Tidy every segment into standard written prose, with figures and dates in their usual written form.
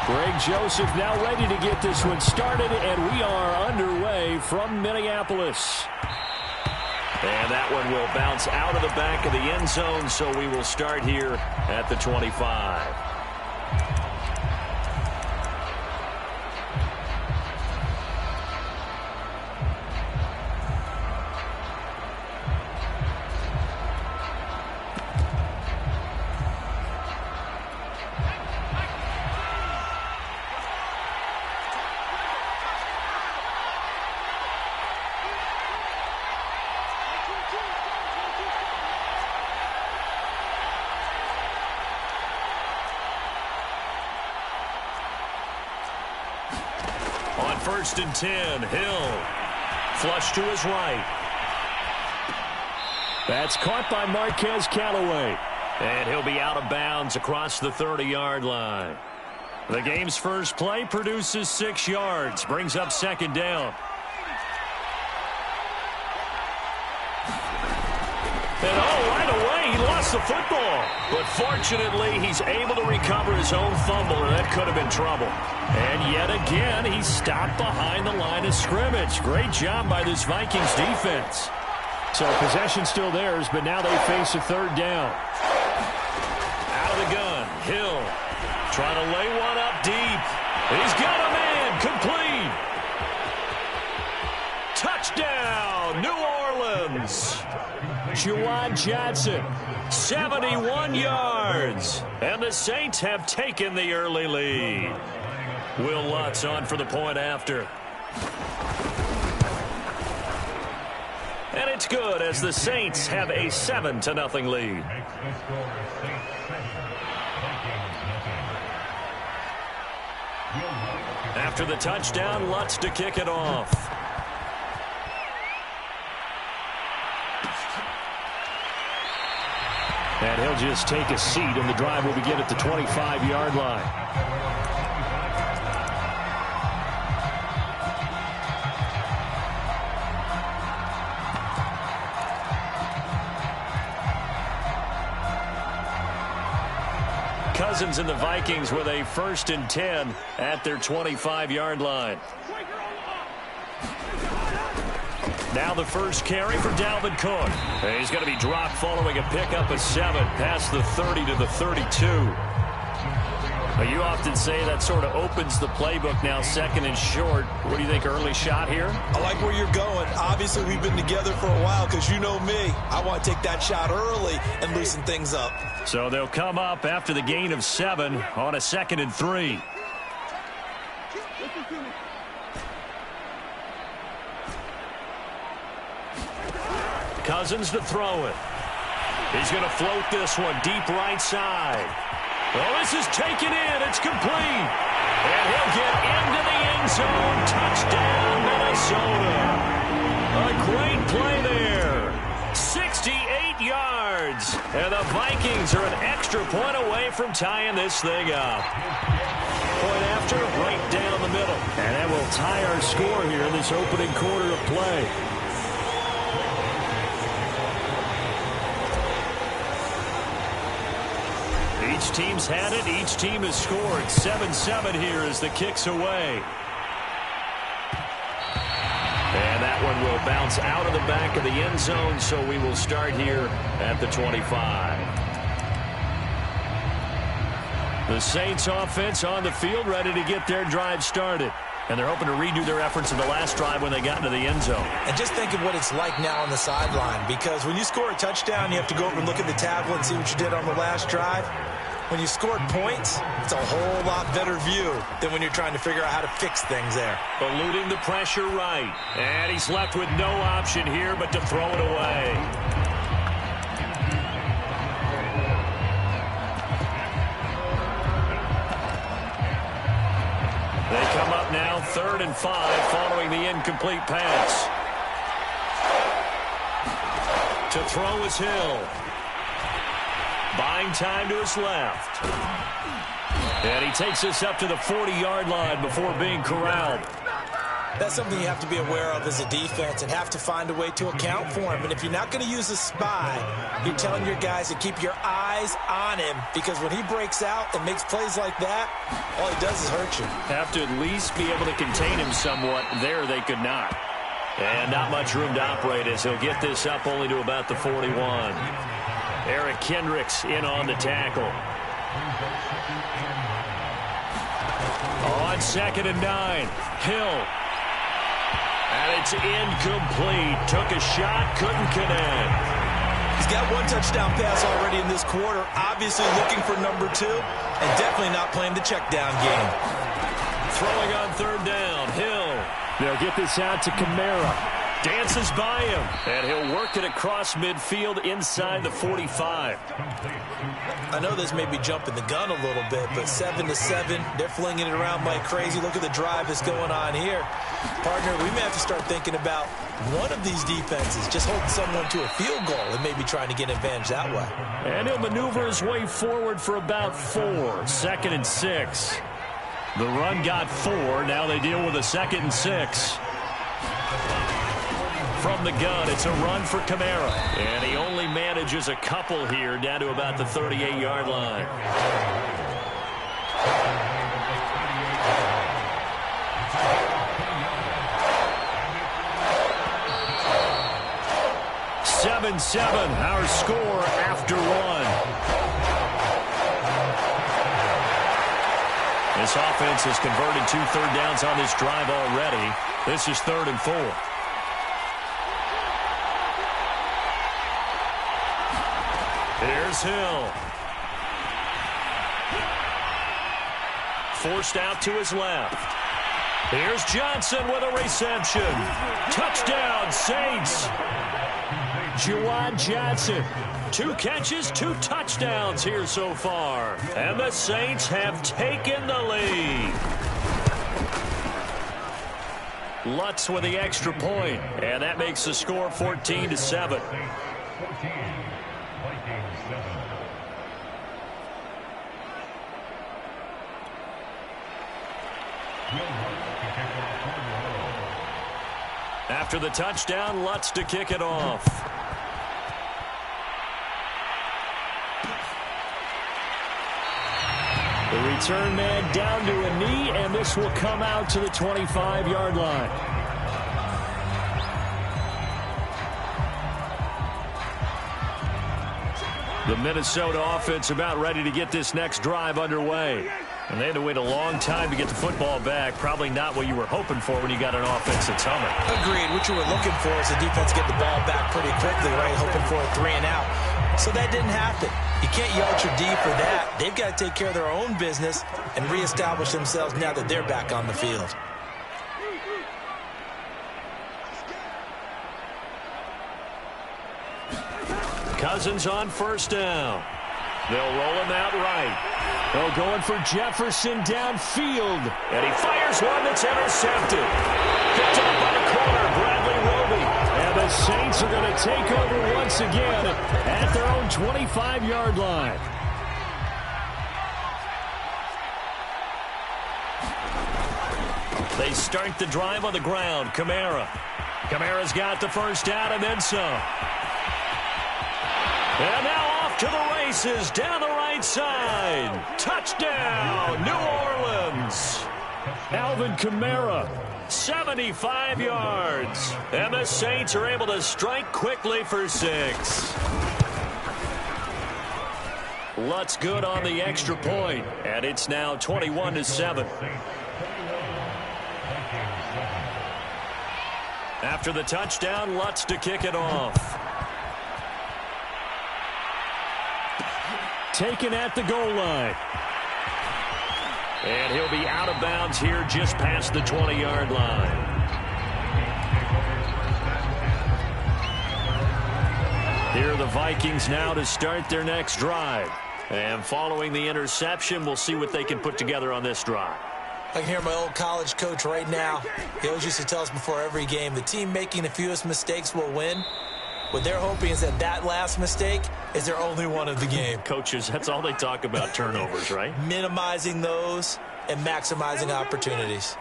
Greg Joseph now ready to get this one started, and we are underway from Minneapolis. And that one will bounce out of the back of the end zone, so we will start here at the 25. On 1st and 10, Hill. Flush to his right. That's caught by Marquez Callaway. And he'll be out of bounds across the 30-yard line. The game's first play produces 6 yards. Brings up 2nd down. And right away, he lost the football. But fortunately, he's able to recover his own fumble, and that could have been trouble. And yet again, he stopped behind the line of scrimmage. Great job by this Vikings defense. So possession still theirs, but now they face a 3rd down. Out of the gun, Hill trying to lay one up deep. He's got a man, complete. Touchdown, New Orleans. Juwan Johnson. 71 yards. And the Saints have taken the early lead. Will Lutz on for the point after. And it's good as the Saints have a 7-0 lead. After the touchdown, Lutz to kick it off. And he'll just take a seat, and the drive will begin at the 25-yard line. Cousins and the Vikings with a 1st and 10 at their 25-yard line. Now the first carry for Dalvin Cook. He's going to be dropped following a pickup of 7 past the 30 to the 32. You often say that sort of opens the playbook now, 2nd and short. What do you think, early shot here? I like where you're going. Obviously, we've been together for a while because you know me. I want to take that shot early and loosen things up. So they'll come up after the gain of 7 on a 2nd and 3. Cousins to throw it. He's going to float this one deep right side. Oh, this is taken in. It's complete. And he'll get into the end zone. Touchdown, Minnesota. A great play there. 68 yards. And the Vikings are an extra point away from tying this thing up. Point after, right down the middle. And that will tie our score here in this opening quarter of play. Each team's had it. Each team has scored. 7-7 here as the kick's away. And that one will bounce out of the back of the end zone, so we will start here at the 25. The Saints offense on the field, ready to get their drive started. And they're hoping to redo their efforts in the last drive when they got into the end zone. And just think of what it's like now on the sideline, because when you score a touchdown, you have to go over and look at the tablet and see what you did on the last drive. When you scored points, it's a whole lot better view than when you're trying to figure out how to fix things there. Eluding the pressure right. And he's left with no option here but to throw it away. They come up now 3rd and 5 following the incomplete pass. To throw is Hill. Buying time to his left. And he takes us up to the 40-yard line before being corralled. That's something you have to be aware of as a defense and have to find a way to account for him. And if you're not going to use a spy, you're telling your guys to keep your eyes on him, because when he breaks out and makes plays like that, all he does is hurt you. Have to at least be able to contain him somewhat. There they could not. And not much room to operate as he'll get this up only to about the 41. Eric Kendricks in on the tackle. On 2nd and 9, Hill. And it's incomplete. Took a shot, couldn't connect. He's got one touchdown pass already in this quarter. Obviously looking for number 2, and definitely not playing the check down game. Throwing on 3rd down, Hill. They'll get this out to Kamara. Dances by him, and he'll work it across midfield inside the 45. I know this may be jumping the gun a little bit, but 7-7, they're flinging it around like crazy. Look at the drive that's going on here. Partner, we may have to start thinking about one of these defenses just holding someone to a field goal and maybe trying to get an advantage that way. And he'll maneuver his way forward for about 4. 2nd and 6. The run got 4. Now they deal with a 2nd and 6. From the gun, it's a run for Kamara. And he only manages a couple here, down to about the 38-yard line. Our score after 1. This offense has converted 2 third downs on this drive already. This is 3rd and 4. Here's Hill. Forced out to his left. Here's Johnson with a reception. Touchdown, Saints. Juwan Johnson. 2 catches, 2 touchdowns here so far. And the Saints have taken the lead. Lutz with the extra point. And that makes the score 14-7. After the touchdown, Lutz to kick it off. The return man down to a knee, and this will come out to the 25-yard line. The Minnesota offense about ready to get this next drive underway. And they had to wait a long time to get the football back. Probably not what you were hoping for when you got an offense that's humming. Agreed. What you were looking for is the defense get the ball back pretty quickly, right? Hoping for a 3 and out. So that didn't happen. You can't yell at your D for that. They've got to take care of their own business and reestablish themselves now that they're back on the field. Cousins on 1st down. They'll roll him out right. They're going for Jefferson downfield. And he fires one that's intercepted. Picked up by the corner, Bradley Roby. And the Saints are going to take over once again at their own 25-yard line. They start the drive on the ground. Kamara's got the 1st down and then some. And now off to the races down the right side. Touchdown, New Orleans. Alvin Kamara. 75 yards. And the Saints are able to strike quickly for 6. Lutz good on the extra point. And it's now 21-7. After the touchdown, Lutz to kick it off. Taken at the goal line. And he'll be out of bounds here just past the 20-yard line. Here are the Vikings now to start their next drive. And following the interception, we'll see what they can put together on this drive. I can hear my old college coach right now. He always used to tell us before every game, the team making the fewest mistakes will win. What they're hoping is that last mistake is their only one of the game. Coaches, that's all they talk about, turnovers, right? Minimizing those and maximizing opportunities.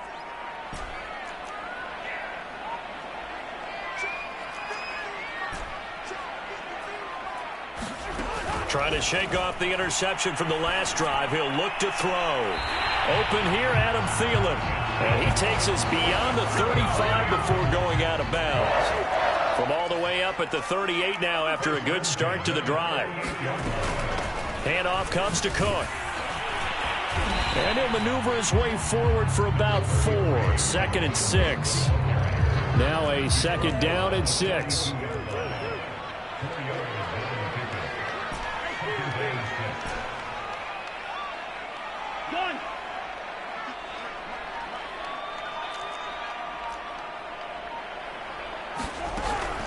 Trying to shake off the interception from the last drive. He'll look to throw. Open here, Adam Thielen. And he takes us beyond the 35 before going out of bounds. From all the way up at the 38 now after a good start to the drive. Handoff comes to Cook. And he'll maneuver his way forward for about 4. 2nd and 6. Now a 2nd down and 6.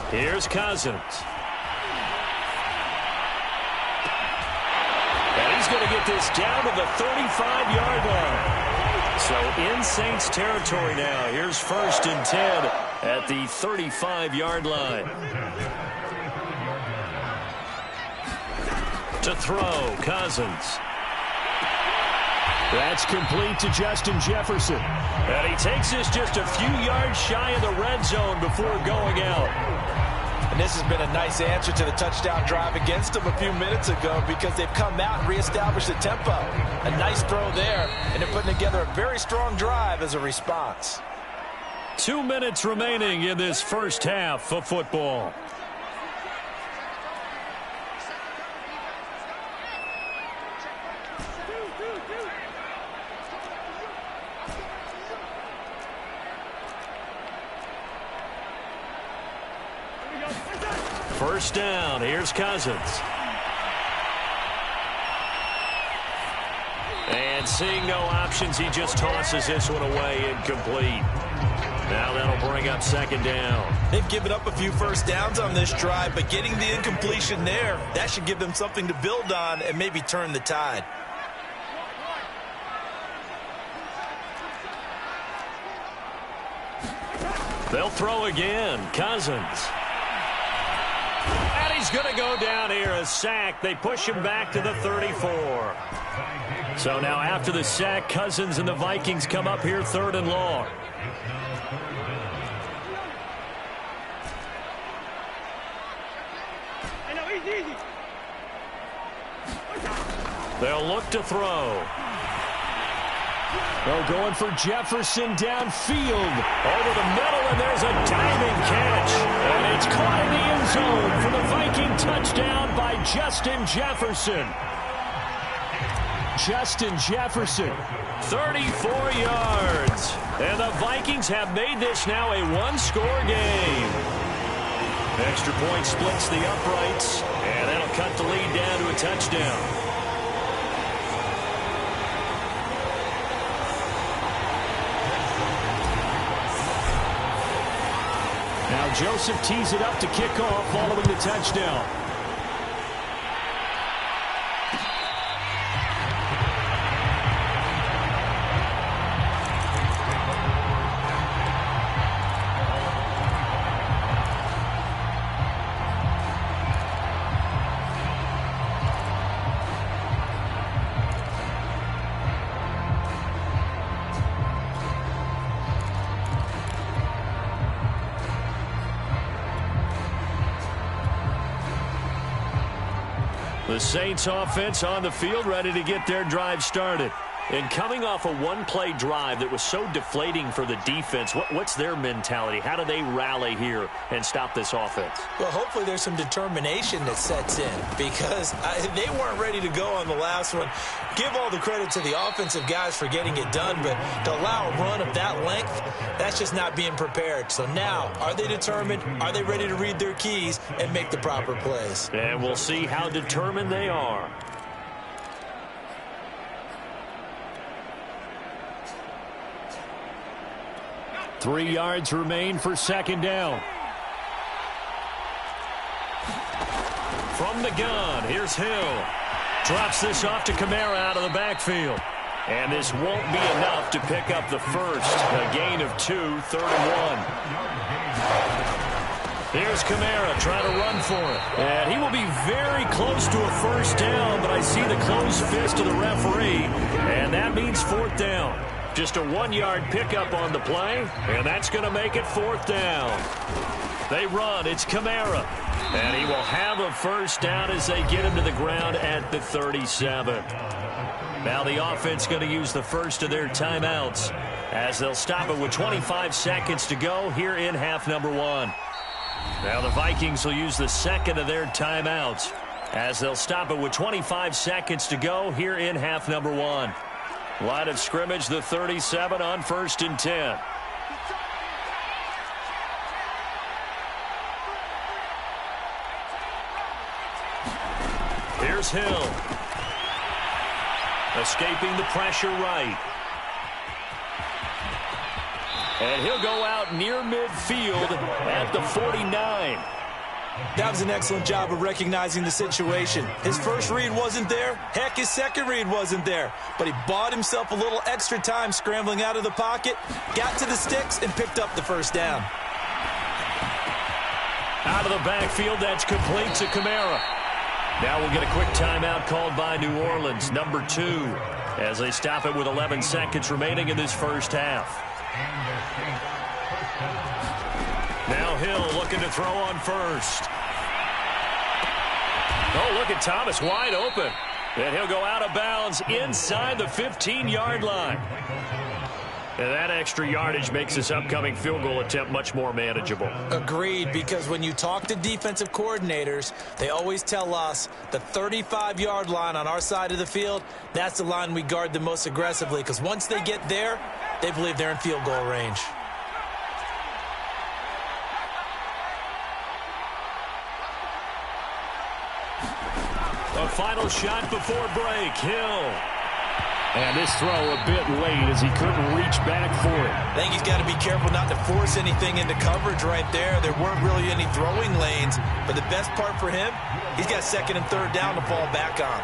Here's Cousins. And he's going to get this down to the 35-yard line. So in Saints territory now. Here's 1st and 10 at the 35-yard line. To throw, Cousins. That's complete to Justin Jefferson. And he takes this just a few yards shy of the red zone before going out. And this has been a nice answer to the touchdown drive against them a few minutes ago because they've come out and reestablished the tempo. A nice throw there, and they're putting together a very strong drive as a response. 2 minutes remaining in this first half of football. First down. Here's Cousins. And seeing no options, he just tosses this one away incomplete. Now that'll bring up 2nd down. They've given up a few first downs on this drive, but getting the incompletion there, that should give them something to build on and maybe turn the tide. They'll throw again. Cousins. And he's going to go down here, a sack. They push him back to the 34. So now after the sack, Cousins and the Vikings come up here 3rd and long. They'll look to throw. They're going for Jefferson downfield. Over the middle, and there's a diving catch. And it's caught in the end zone for the Viking touchdown by Justin Jefferson. Justin Jefferson, 34 yards. And the Vikings have made this now a one-score game. Extra point splits the uprights, and that'll cut the lead down to a touchdown. Now Joseph tees it up to kick off following the touchdown. The Saints offense on the field ready to get their drive started. And coming off a one-play drive that was so deflating for the defense, what's their mentality? How do they rally here and stop this offense? Well, hopefully there's some determination that sets in because they weren't ready to go on the last one. Give all the credit to the offensive guys for getting it done, but to allow a run of that length, that's just not being prepared. So now, are they determined? Are they ready to read their keys and make the proper plays? And we'll see how determined they are. Three yards remain for second down. From the gun, here's Hill. Drops this off to Kamara out of the backfield. And this won't be enough to pick up the first. A gain of 2, 3rd and 1. Here's Kamara trying to run for it. And he will be very close to a first down, but I see the closed fist of the referee. And that means 4th down. Just a 1-yard pickup on the play, and that's going to make it 4th down. They run. It's Kamara. And he will have a first down as they get him to the ground at the 37. Now the offense going to use the first of their timeouts as they'll stop it with 25 seconds to go here in half number one. Now the Vikings will use the second of their timeouts as they'll stop it with 25 seconds to go here in half number one. Line of scrimmage, the 37 on 1st and 10. Here's Hill. Escaping the pressure right. And he'll go out near midfield at the 49. That was an excellent job of recognizing the situation. His first read wasn't there. Heck, his second read wasn't there. But he bought himself a little extra time scrambling out of the pocket, got to the sticks, and picked up the first down. Out of the backfield, that's complete to Kamara. Now we'll get a quick timeout called by New Orleans, number 2, as they stop it with 11 seconds remaining in this first half. Now Hill looking to throw on first. Oh, look at Thomas wide open. And he'll go out of bounds inside the 15-yard line. And that extra yardage makes this upcoming field goal attempt much more manageable. Agreed, because when you talk to defensive coordinators, they always tell us the 35-yard line on our side of the field, that's the line we guard the most aggressively, because once they get there, they believe they're in field goal range. A final shot before break. Hill. And this throw a bit late as he couldn't reach back for it. I think he's got to be careful not to force anything into coverage right there. There weren't really any throwing lanes. But the best part for him, he's got second and third down to fall back on.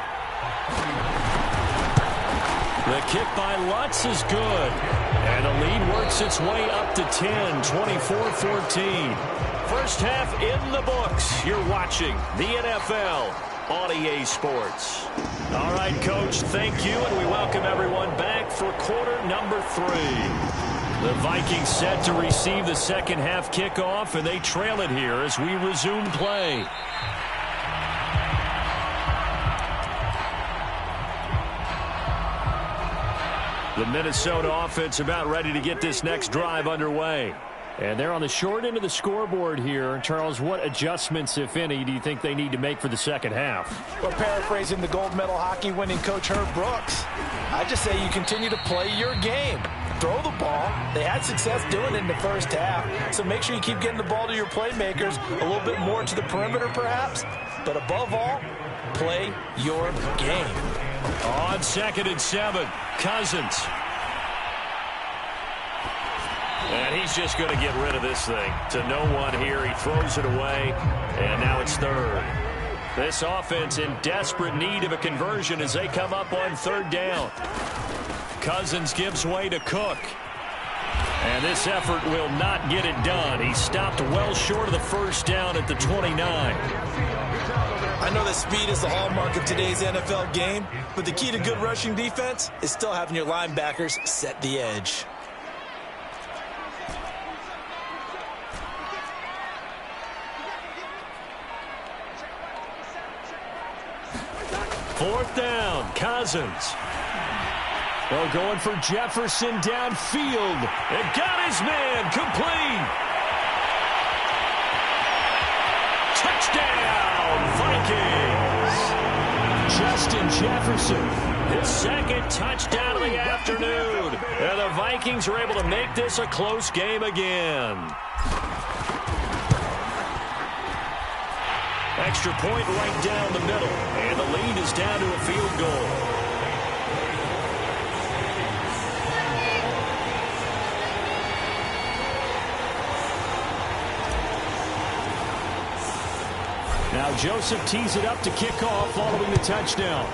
The kick by Lutz is good. And the lead works its way up to 10, 24-14. First half in the books. You're watching the NFL on EA Sports. All right, Coach, thank you, and we welcome everyone back for quarter number 3. The Vikings set to receive the second half kickoff, and they trail it here as we resume play. The Minnesota offense about ready to get this next drive underway. And they're on the short end of the scoreboard here. Charles, what adjustments, if any, do you think they need to make for the second half? Well, paraphrasing the gold medal hockey winning coach Herb Brooks, I just say you continue to play your game. Throw the ball. They had success doing it in the first half, so make sure you keep getting the ball to your playmakers, a little bit more to the perimeter perhaps, but above all, play your game. On 2nd and 7, Cousins. And he's just going to get rid of this thing to no one here. He throws it away, and now it's third. This offense in desperate need of a conversion as they come up on third down. Cousins gives way to Cook. And this effort will not get it done. He stopped well short of the first down at the 29. I know that speed is the hallmark of today's NFL game, but the key to good rushing defense is still having your linebackers set the edge. Fourth down, Cousins. Well, going for Jefferson downfield. It got his man complete. Touchdown, Vikings. Justin Jefferson, his second touchdown of the afternoon. And the Vikings are able to make this a close game again. Extra point right down the middle. And the lead is down to a field goal. Now Joseph tees it up to kick off following the touchdown.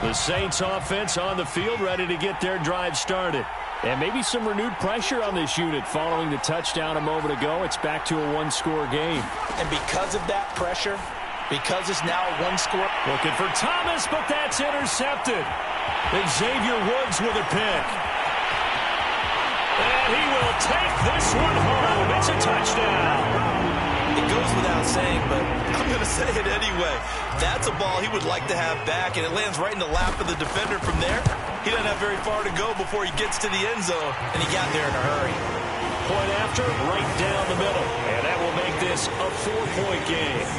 The Saints offense on the field, ready to get their drive started. And maybe some renewed pressure on this unit following the touchdown a moment ago. It's back to a one-score game. And because of that pressure, because it's now a one-score. Looking for Thomas, but that's intercepted. Xavier Woods with a pick. And he will take this one home. It's a touchdown. It goes without saying, but I'm going to say it anyway. That's a ball he would like to have back, and it lands right in the lap of the defender from there. He doesn't have very far to go before he gets to the end zone, and he got there in a hurry. Point after, right down the middle. And that will make this a 4-point game.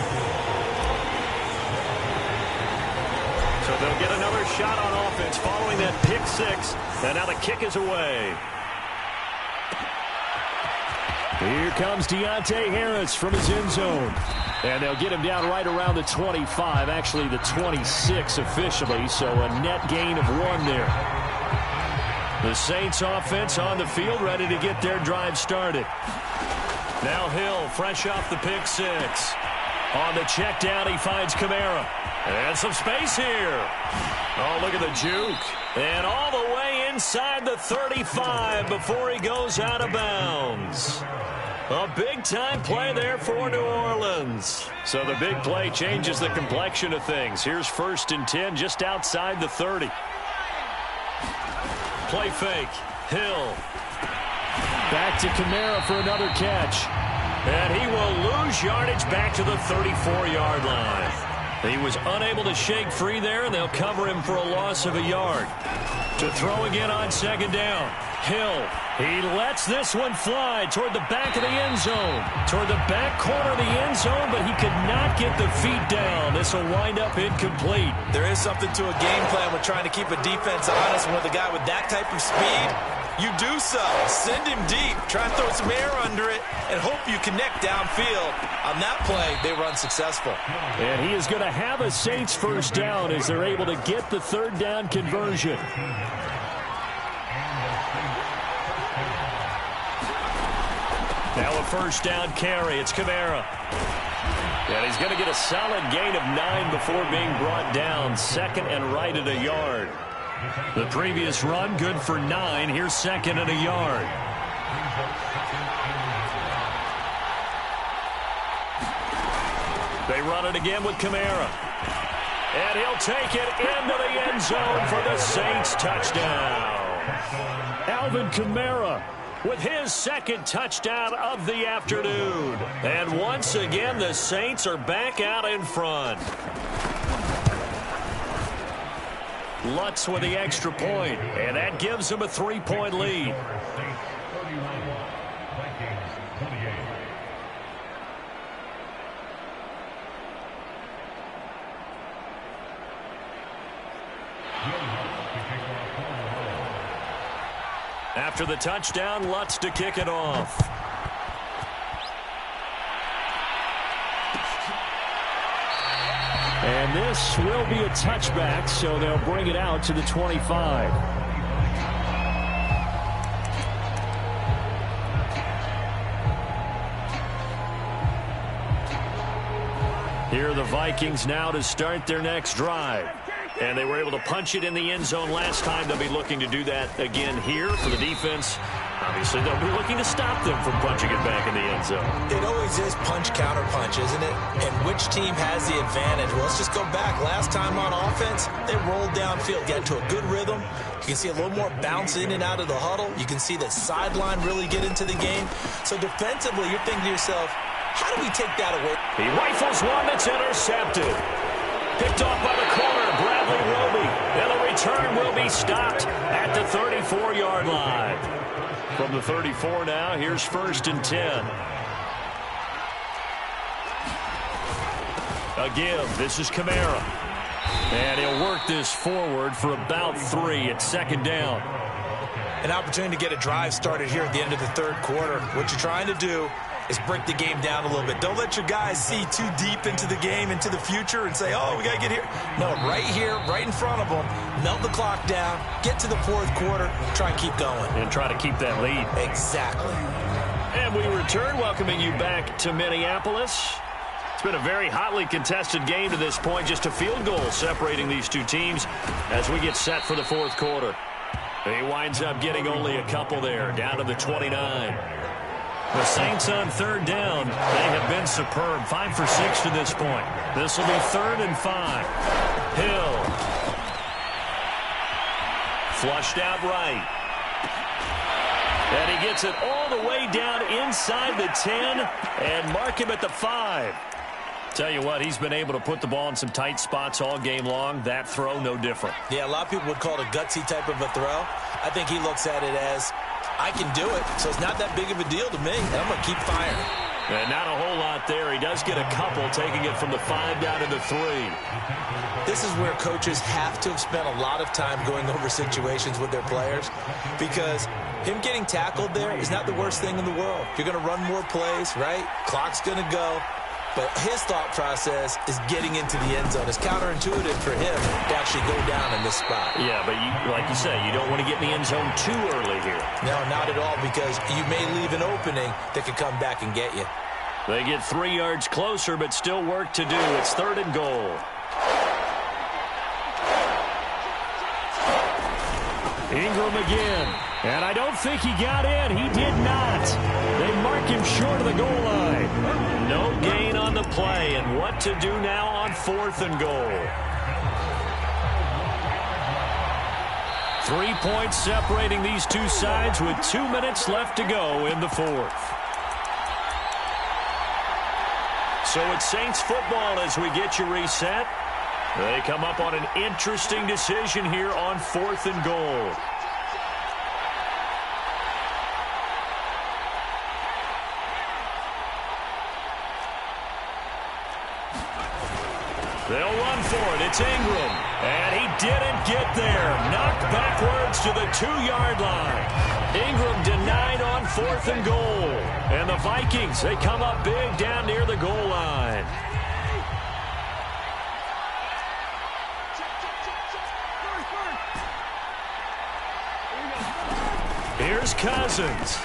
So they'll get another shot on offense following that pick six. And now the kick is away. Here comes Deontay Harris from his end zone. And they'll get him down right around the 25, actually the 26 officially, so a net gain of 1 there. The Saints offense on the field, ready to get their drive started. Now Hill, fresh off the pick six. On the check down, he finds Kamara. And some space here. Oh, look at the juke. And all the way inside the 35 before he goes out of bounds. A big-time play there for New Orleans. So the big play changes the complexion of things. Here's 1st and 10 just outside the 30. Play fake. Hill. Back to Kamara for another catch. And he will lose yardage back to the 34-yard line. He was unable to shake free there, and they'll cover him for a loss of a yard. To throw again on 2nd down. Hill. He lets this one fly toward the back of the end zone. Toward the back corner of the end zone, but he could not get the feet down. This will wind up incomplete. There is something to a game plan with trying to keep a defense honest. And with a guy with that type of speed, you do so. Send him deep. Try and throw some air under it and hope you connect downfield. On that play, they were unsuccessful. And he is going to have a Saints first down as they're able to get the 3rd down conversion. Now a 1st down carry. It's Kamara. And he's going to get a solid gain of 9 before being brought down. 2nd and right at a yard. The previous run, good for 9. Here's 2nd and a yard. They run it again with Kamara. And he'll take it into the end zone for the Saints touchdown. Alvin Kamara with his 2nd touchdown of the afternoon. And once again, the Saints are back out in front. Lutz with the extra point, and that gives him a 3-point lead. After the touchdown, Lutz to kick it off. And this will be a touchback, so they'll bring it out to the 25. Here are the Vikings now to start their next drive. And they were able to punch it in the end zone last time. They'll be looking to do that again here for the defense. Obviously, they'll be looking to stop them from punching it back in the end zone. It always is punch, counter punch, isn't it? And which team has the advantage? Well, let's just go back. Last time on offense, they rolled downfield, got into a good rhythm. You can see a little more bounce in and out of the huddle. You can see the sideline really get into the game. So defensively, you're thinking to yourself, how do we take that away? He rifles one that's intercepted. Picked off by the corner, Bradley Roby. And the return will be stopped at the 34-yard line. From the 34 now, here's 1st and 10. Again, this is Kamara. And he'll work this forward for about 3 at 2nd down. An opportunity to get a drive started here at the end of the 3rd quarter. What you're trying to do is break the game down a little bit. Don't let your guys see too deep into the game, into the future, and say, oh, we got to get here. No, right here, right in front of them, melt the clock down, get to the 4th quarter, try and keep going. And try to keep that lead. Exactly. And we return, welcoming you back to Minneapolis. It's been a very hotly contested game to this point. Just a field goal separating these two teams as we get set for the fourth quarter. He winds up getting only a couple there, down to the 29. The Saints on third down. They have been superb. 5 for 6 to this point. This will be 3rd and 5. Hill. Flushed out right. And he gets it all the way down inside the 10 and mark him at the 5. Tell you what, he's been able to put the ball in some tight spots all game long. That throw, no different. Yeah, a lot of people would call it a gutsy type of a throw. I think he looks at it as, I can do it, so it's not that big of a deal to me, and I'm going to keep firing. And not a whole lot there. He does get a couple, taking it from the 5 down to the 3. This is where coaches have to have spent a lot of time going over situations with their players, because him getting tackled there is not the worst thing in the world. You're going to run more plays, right? Clock's going to go. But his thought process is getting into the end zone. It's counterintuitive for him to actually go down in this spot. Yeah, but like you say, you don't want to get in the end zone too early here. No, not at all, because you may leave an opening that could come back and get you. They get 3 yards closer, but still work to do. It's 3rd and goal. Ingram again. And I don't think he got in. He did not. They mark him short of the goal line. No gain on the play. And what to do now on 4th and goal. 3 points separating these two sides with 2 minutes left to go in the 4th. So it's Saints football as we get you reset. They come up on an interesting decision here on 4th and goal. They'll run for it. It's Ingram. And he didn't get there. Knocked backwards to the 2-yard line. Ingram denied on 4th and goal. And the Vikings, they come up big down near the goal line. Here's Cousins.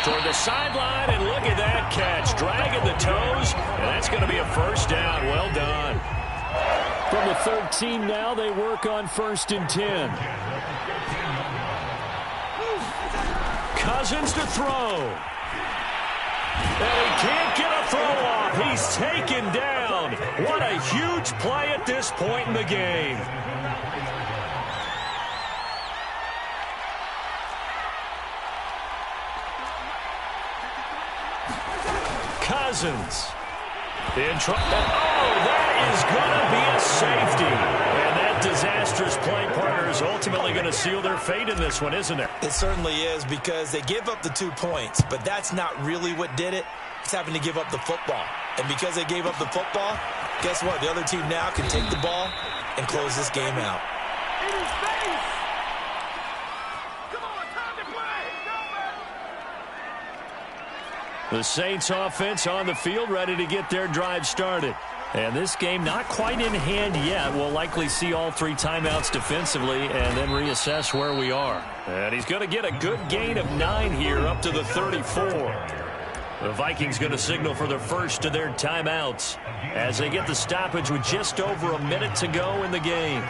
Toward the sideline, and look at that catch. Dragging the toes, and that's going to be a first down. Well done. From the 13 now, they work on 1st and 10. Cousins to throw. And he can't get a throw off. He's taken down. What a huge play at this point in the game. Cousins in trouble. Oh, that is going to be a safety. And that disastrous play, partner, is ultimately going to seal their fate in this one, isn't it? It certainly is, because they give up the 2 points, but that's not really what did it. It's having to give up the football. And because they gave up the football, guess what? The other team now can take the ball and close this game out. The Saints offense on the field, ready to get their drive started. And this game not quite in hand yet. We'll likely see all 3 timeouts defensively and then reassess where we are. And he's going to get a good gain of 9 here up to the 34. The Vikings going to signal for their first of their timeouts as they get the stoppage with just over a minute to go in the game.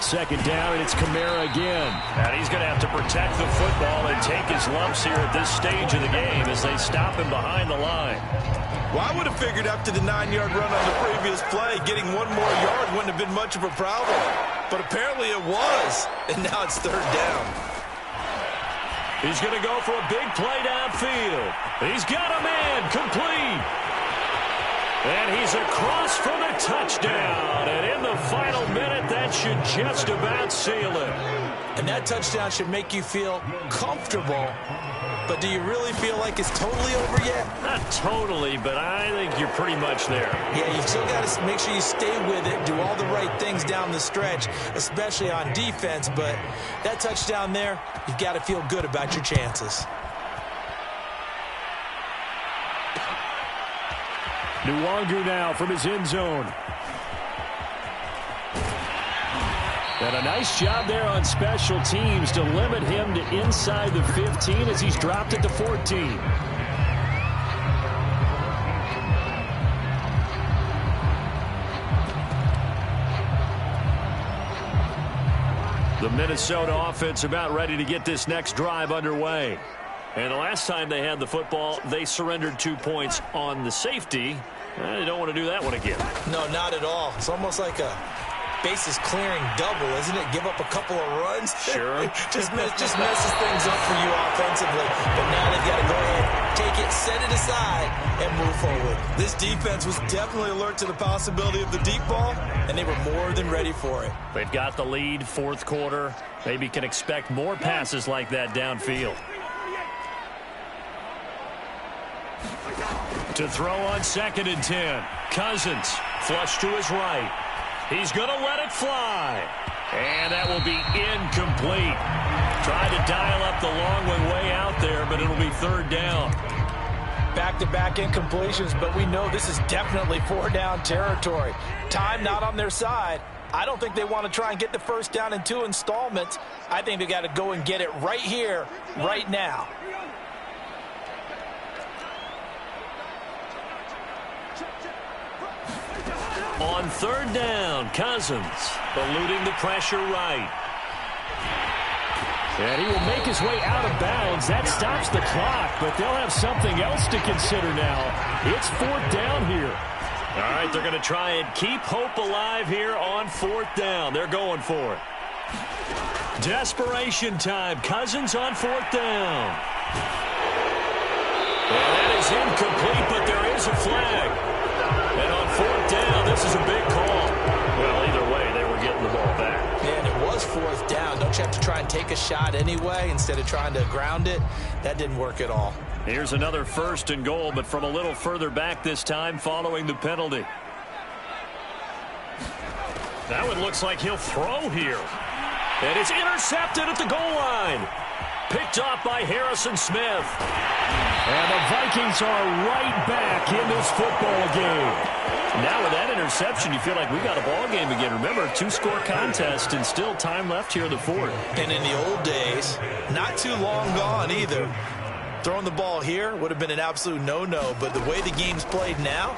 2nd down, and it's Kamara again. And he's going to have to protect the football and take his lumps here at this stage of the game as they stop him behind the line. Well, I would have figured after the 9-yard run on the previous play, getting 1 more yard wouldn't have been much of a problem. But apparently it was, and now it's 3rd down. He's going to go for a big play downfield. He's got a man complete. And he's across for the touchdown. And in the final minute, that should just about seal it. And that touchdown should make you feel comfortable. But do you really feel like it's totally over yet? Not totally, but I think you're pretty much there. Yeah, you've still got to make sure you stay with it, do all the right things down the stretch, especially on defense. But that touchdown there, you've got to feel good about your chances. Nwangu now from his end zone. And a nice job there on special teams to limit him to inside the 15 as he's dropped it to 14. The Minnesota offense about ready to get this next drive underway. And the last time they had the football, they surrendered 2 points on the safety. They don't want to do that one again. No, not at all. It's almost like a bases clearing double, isn't it? Give up a couple of runs. Sure. just messes things up for you offensively. But now they've got to go ahead, take it, set it aside, and move forward. This defense was definitely alert to the possibility of the deep ball, and they were more than ready for it. They've got the lead, fourth quarter. Maybe can expect more passes like that downfield. To throw on 2nd and 10. Cousins, flush to his right. He's going to let it fly. And that will be incomplete. Tried to dial up the long way out there, but it'll be 3rd down. Back-to-back incompletions, but we know this is definitely 4-down territory. Time not on their side. I don't think they want to try and get the first down in 2 installments. I think they got to go and get it right here, right now. On 3rd down, Cousins eluding the pressure right. And he will make his way out of bounds. That stops the clock, but they'll have something else to consider now. It's 4th down here. All right, they're going to try and keep hope alive here on 4th down. They're going for it. Desperation time. Cousins on 4th down. And that is incomplete, but there is a flag. And on 4th down, this is a big call. Well, either way, they were getting the ball back. Man, it was 4th down. Don't you have to try and take a shot anyway instead of trying to ground it? That didn't work at all. Here's another 1st and goal, but from a little further back this time following the penalty. That one looks like he'll throw here. And it's intercepted at the goal line. Picked off by Harrison Smith. And the Vikings are right back in this football game. Now with that interception, you feel like we got a ball game again. Remember, 2-score contest and still time left here in the 4th. And in the old days, not too long gone either. Throwing the ball here would have been an absolute no-no, but the way the game's played now,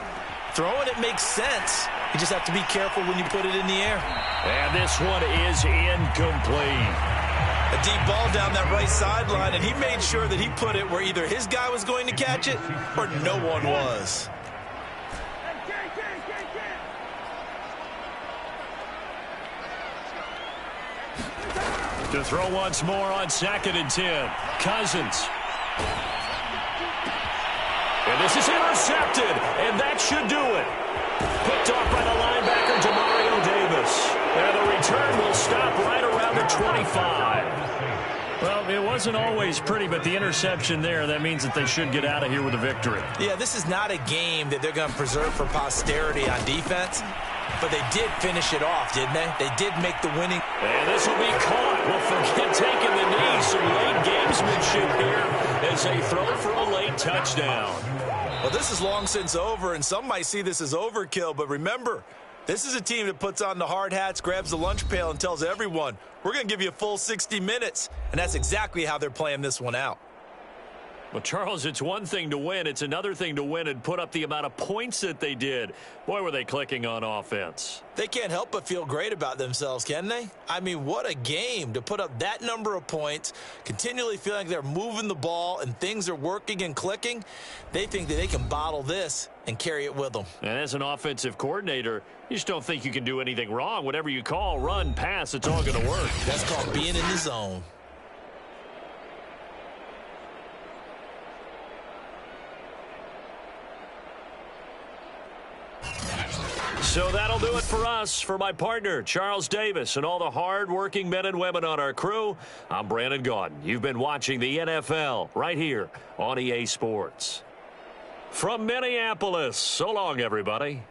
throwing it makes sense. You just have to be careful when you put it in the air. And this one is incomplete. A deep ball down that right sideline, and he made sure that he put it where either his guy was going to catch it or no one was. To throw once more on 2nd and 10. Cousins. And this is intercepted, and that should do it. Picked off by the linebacker, Demario Davis. And the return will stop right around the 25. Well, it wasn't always pretty, but the interception there, that means that they should get out of here with a victory. Yeah, this is not a game that they're going to preserve for posterity on defense, but they did finish it off, didn't they? They did make the winning. And this will be caught. Well, forget taking the knee. Some late gamesmanship here as they throw for a late touchdown. Well, this is long since over, and some might see this as overkill, but remember, this is a team that puts on the hard hats, grabs the lunch pail, and tells everyone, we're going to give you a full 60 minutes. And that's exactly how they're playing this one out. Well, Charles, it's one thing to win. It's another thing to win and put up the amount of points that they did. Boy, were they clicking on offense. They can't help but feel great about themselves, can they? I mean, what a game to put up that number of points, continually feeling like they're moving the ball and things are working and clicking. They think that they can bottle this and carry it with them. And as an offensive coordinator, you just don't think you can do anything wrong. Whatever you call, run, pass, it's all going to work. That's called being in the zone. So that'll do it for us. For my partner, Charles Davis, and all the hard-working men and women on our crew, I'm Brandon Gaudin. You've been watching the NFL right here on EA Sports. From Minneapolis, so long, everybody.